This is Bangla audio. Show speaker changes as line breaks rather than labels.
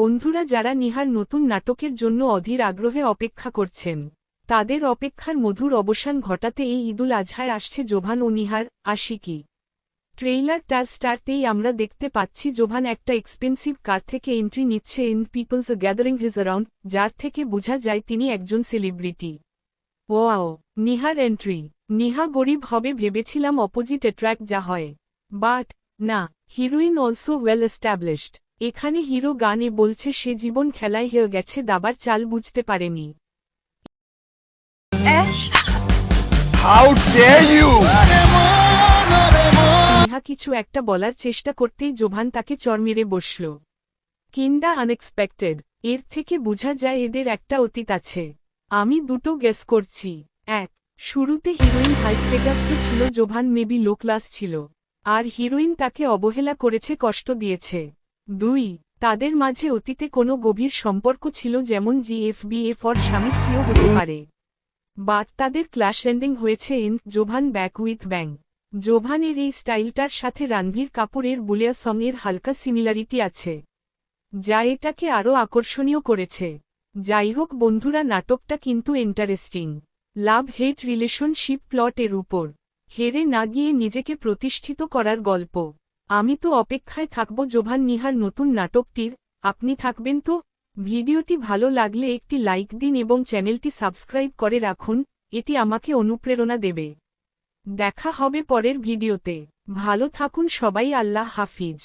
বন্ধুরা যারা নিহার নতুন নাটকের জন্য অধীর আগ্রহে অপেক্ষা করছেন, তাদের অপেক্ষার মধুর অবসান ঘটাতে এই ঈদুল আজহায় আসছে জোভান ও নিহার আশিকি। ট্রেইলারটার স্টার্টেই আমরা দেখতে পাচ্ছি জোভান একটা এক্সপেন্সিভ কার থেকে এন্ট্রি নিচ্ছে in people's gathering his around, যার থেকে বোঝা যায় তিনি একজন সেলিব্রিটি। ওয়াও, নিহার এন্ট্রি। নিহা গরিব হবে ভেবেছিলাম, অপোজিট অ্যাট্রাক্ট যা হয়। বাট না, হিরোইন অলসো ওয়েল এস্টাবলিশড। এখানে হিরো গানে বলছে সে জীবন খেলায় হেরে গেছে, দাবার চাল বুঝতে পারেনি।
How dare you!
নিহা কিছু একটা বলার চেষ্টা করতেই জোভান তাকে চড় মেরে বসল। Kinda unexpected. এর থেকে বোঝা যায় এদের একটা অতীত আছে। আমি দুটো গেস করছি। 1, শুরুতে হিরোইন হাই স্টেটাসে ছিল, জোভান মেবি লো ক্লাস ছিল, আর হিরোইন তাকে অবহেলা করেছে, কষ্ট দিয়েছে। 2, তাদের মাঝে অতীতে কোনো গভীর সম্পর্ক ছিল, যেমন জিএফবিএফ অর স্বামী সিও হতে পারে। বাট তাদের ক্লাশ এন্ডিং হয়েছে ইন জোভান ব্যাক উইথ ব্যাং। জোভানের এই স্টাইলটার সাথে রণবীর কাপুরের বুলিয়া সঙের হালকা সিমিলারিটি আছে, যা এটাকে আরও আকর্ষণীয় করেছে। যাই হোক বন্ধুরা, নাটকটা কিন্তু ইন্টারেস্টিং। লাভ হেট রিলেশনশিপ প্লট এর উপর হেরে না গিয়ে নিজেকে প্রতিষ্ঠিত করার গল্প। আমি তো অপেক্ষায় থাকব জোভান নিহার নতুন নাটকটির। আপনি থাকবেন তো? ভিডিওটি ভালো লাগলে একটি লাইক দিন এবং চ্যানেলটি সাবস্ক্রাইব করে রাখুন, এটি আমাকে অনুপ্রেরণা দেবে। দেখা হবে পরের ভিডিওতে। ভালো থাকুন সবাই, আল্লাহ হাফিজ।